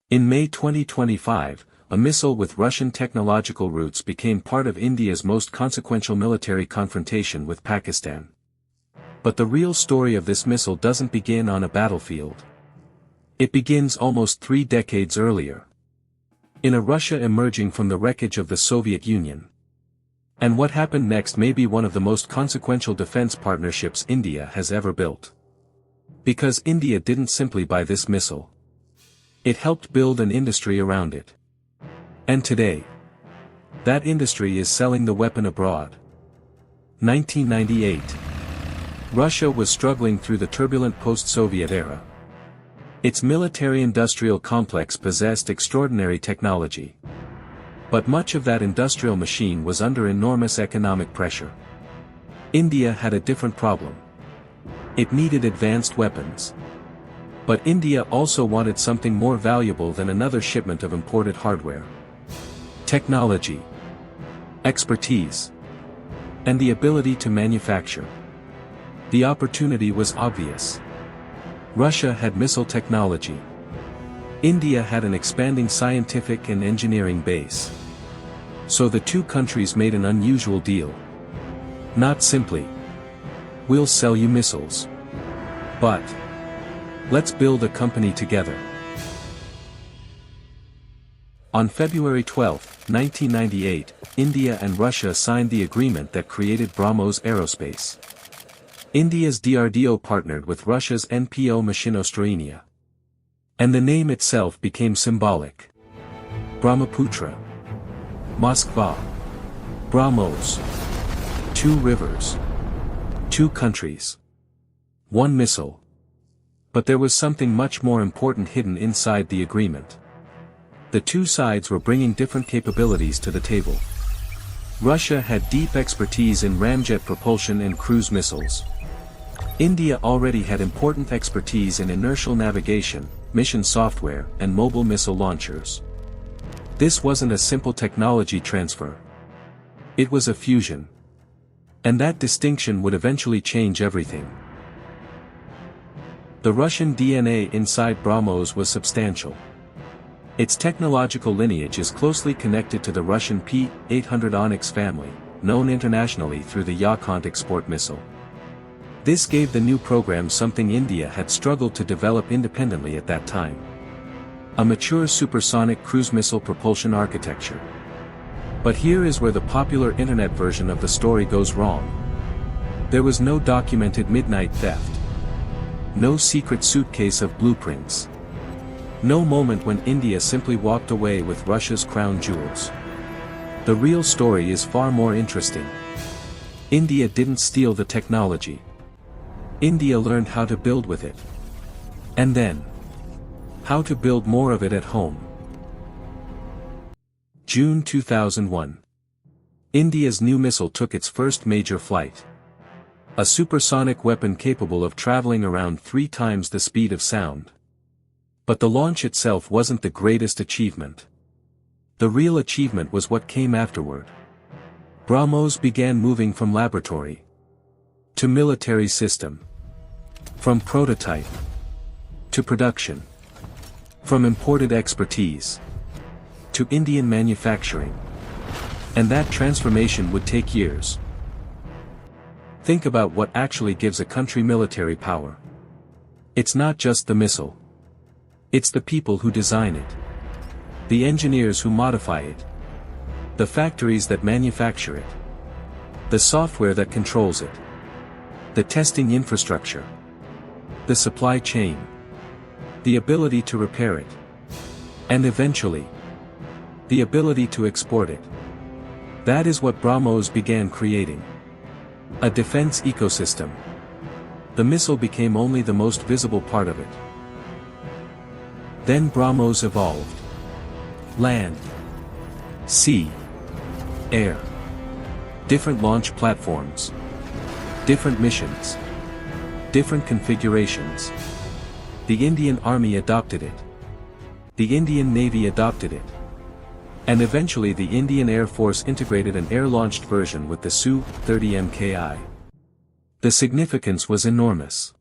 In May 2025, a missile with Russian technological roots became part of India's most consequential military confrontation with Pakistan. But the real story of this missile doesn't begin on a battlefield. It begins almost 3 decades earlier. In a Russia emerging from the wreckage of the Soviet Union. And what happened next may be one of the most consequential defense partnerships India has ever built. Because India didn't simply buy this missile. It helped build an industry around it. And today, that industry is selling the weapon abroad. 1998. Russia was struggling through the turbulent post-Soviet era. Its military-industrial complex possessed extraordinary technology. But much of that industrial machine was under enormous economic pressure. India had a different problem. It needed advanced weapons. But India also wanted something more valuable than another shipment of imported hardware. Technology, expertise, and the ability to manufacture. The opportunity was obvious. Russia had missile technology. India had an expanding scientific and engineering base. So the two countries made an unusual deal. Not simply, we'll sell you missiles. But, let's build a company together. On February 12, 1998, India and Russia signed the agreement that created BrahMos Aerospace. India's DRDO partnered with Russia's NPO Mashinostroyenia. And the name itself became symbolic. Brahmaputra. Moskva. BrahMos. 2 rivers. 2 countries. 1 missile. But there was something much more important hidden inside the agreement. The two sides were bringing different capabilities to the table. Russia had deep expertise in ramjet propulsion and cruise missiles. India already had important expertise in inertial navigation, mission software, and mobile missile launchers. This wasn't a simple technology transfer. It was a fusion. And that distinction would eventually change everything. The Russian DNA inside BrahMos was substantial. Its technological lineage is closely connected to the Russian P-800 Onyx family, known internationally through the Yakont export missile. This gave the new program something India had struggled to develop independently at that time. A mature supersonic cruise missile propulsion architecture. But here is where the popular internet version of the story goes wrong. There was no documented midnight theft. No secret suitcase of blueprints. No moment when India simply walked away with Russia's crown jewels. The real story is far more interesting. India didn't steal the technology. India learned how to build with it. And then, how to build more of it at home. June 2001. India's new missile took its first major flight. A supersonic weapon capable of traveling around 3 times the speed of sound. But the launch itself wasn't the greatest achievement. The real achievement was what came afterward. BrahMos began moving from laboratory to military system. From prototype to production. From imported expertise to Indian manufacturing. And that transformation would take years. Think about what actually gives a country military power. It's not just the missile. It's the people who design it. The engineers who modify it. The factories that manufacture it. The software that controls it. The testing infrastructure. The supply chain. The ability to repair it. And eventually, the ability to export it. That is what BrahMos began creating. A defense ecosystem. The missile became only the most visible part of it. Then BrahMos evolved. Land. Sea. Air. Different launch platforms. Different missions. Different configurations. The Indian Army adopted it. The Indian Navy adopted it. And eventually the Indian Air Force integrated an air-launched version with the Su-30 Mki. The significance was enormous.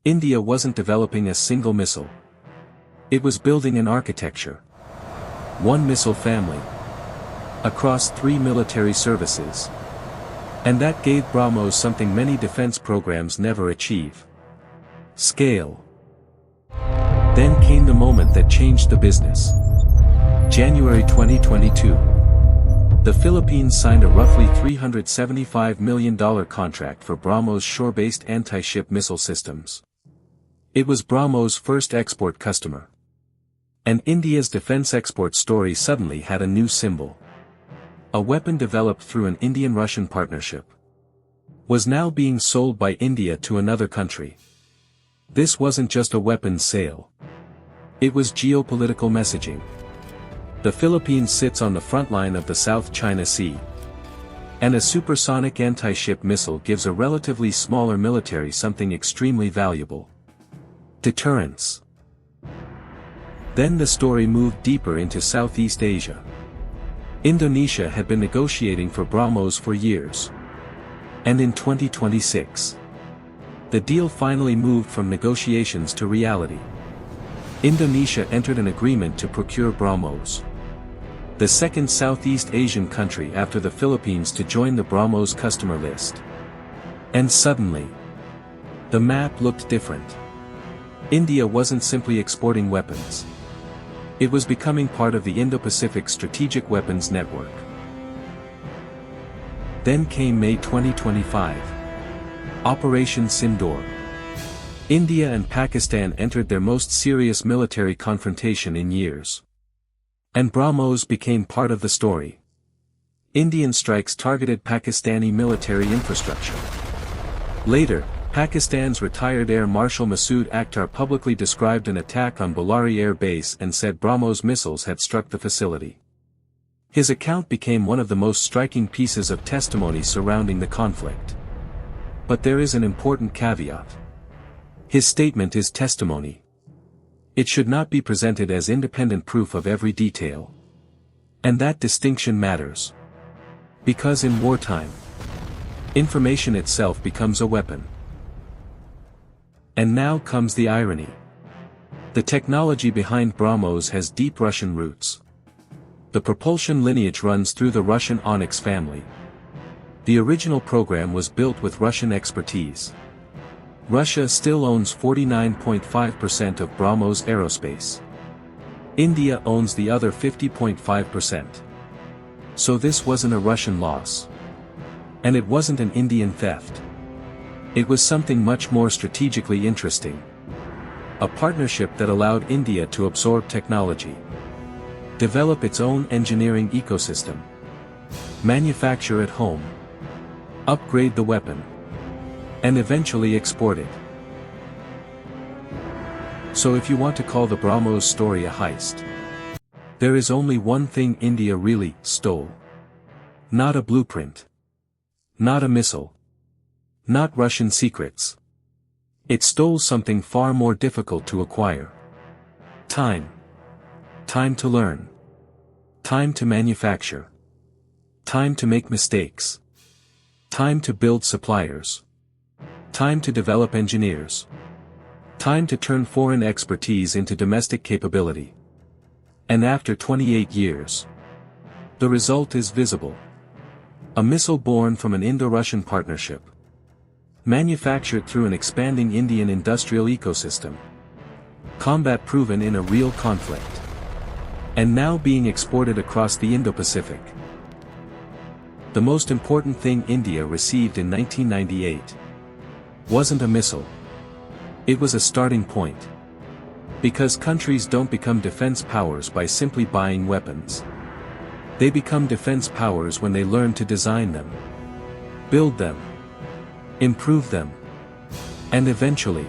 India wasn't developing a single missile. It was building an architecture. One missile family. Across 3 military services. And that gave BrahMos something many defense programs never achieve. Scale. Then came the moment that changed the business. January 2022. The Philippines signed a roughly $375 million contract for BrahMos shore-based anti-ship missile systems. It was BrahMos' first export customer. And India's defense export story suddenly had a new symbol. A weapon developed through an Indian-Russian partnership was now being sold by India to another country. This wasn't just a weapons sale. It was geopolitical messaging. The Philippines sits on the front line of the South China Sea. And a supersonic anti-ship missile gives a relatively smaller military something extremely valuable. Deterrence. Then the story moved deeper into Southeast Asia. Indonesia had been negotiating for BrahMos for years. And in 2026, the deal finally moved from negotiations to reality. Indonesia entered an agreement to procure BrahMos, the second Southeast Asian country after the Philippines to join the BrahMos customer list. And suddenly, the map looked different. India wasn't simply exporting weapons. It was becoming part of the Indo-Pacific Strategic Weapons Network. Then came May 2025. Operation Sindoor. India and Pakistan entered their most serious military confrontation in years. And BrahMos became part of the story. Indian strikes targeted Pakistani military infrastructure. Later, Pakistan's retired Air Marshal Masood Akhtar publicly described an attack on Bellary Air Base and said BrahMos missiles had struck the facility. His account became one of the most striking pieces of testimony surrounding the conflict. But there is an important caveat. His statement is testimony. It should not be presented as independent proof of every detail. And that distinction matters. Because in wartime, information itself becomes a weapon. And now comes the irony. The technology behind BrahMos has deep Russian roots. The propulsion lineage runs through the Russian Onyx family. The original program was built with Russian expertise. Russia still owns 49.5% of BrahMos Aerospace. India owns the other 50.5%. So this wasn't a Russian loss. And it wasn't an Indian theft. It was something much more strategically interesting. A partnership that allowed India to absorb technology, develop its own engineering ecosystem, manufacture at home, upgrade the weapon, and eventually export it. So if you want to call the BrahMos story a heist, there is only one thing India really stole. Not a blueprint. Not a missile. Not Russian secrets. It stole something far more difficult to acquire. Time. Time to learn. Time to manufacture. Time to make mistakes. Time to build suppliers. Time to develop engineers. Time to turn foreign expertise into domestic capability. And after 28 years, the result is visible. A missile born from an Indo-Russian partnership. Manufactured through an expanding Indian industrial ecosystem. Combat proven in a real conflict. And now being exported across the Indo-Pacific. The most important thing India received in 1998 wasn't a missile. It was a starting point. Because countries don't become defense powers by simply buying weapons. They become defense powers when they learn to design them, build them, improve them, and eventually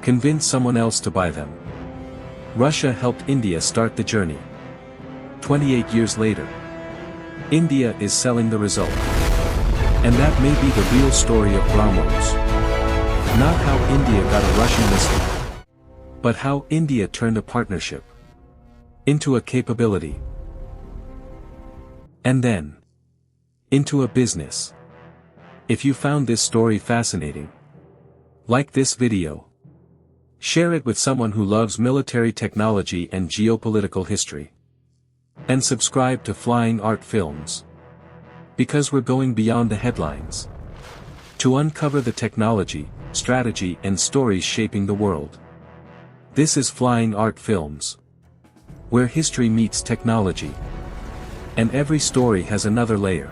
convince someone else to buy them. Russia helped India start the journey. 28 years later, India is selling the result. And that may be the real story of BrahMos. Not how India got a Russian missile, but how India turned a partnership into a capability. And then into a business. If you found this story fascinating, like this video. Share it with someone who loves military technology and geopolitical history. And subscribe to Flying Art Films. Because we're going beyond the headlines. To uncover the technology, strategy and stories shaping the world. This is Flying Art Films. Where history meets technology. And every story has another layer.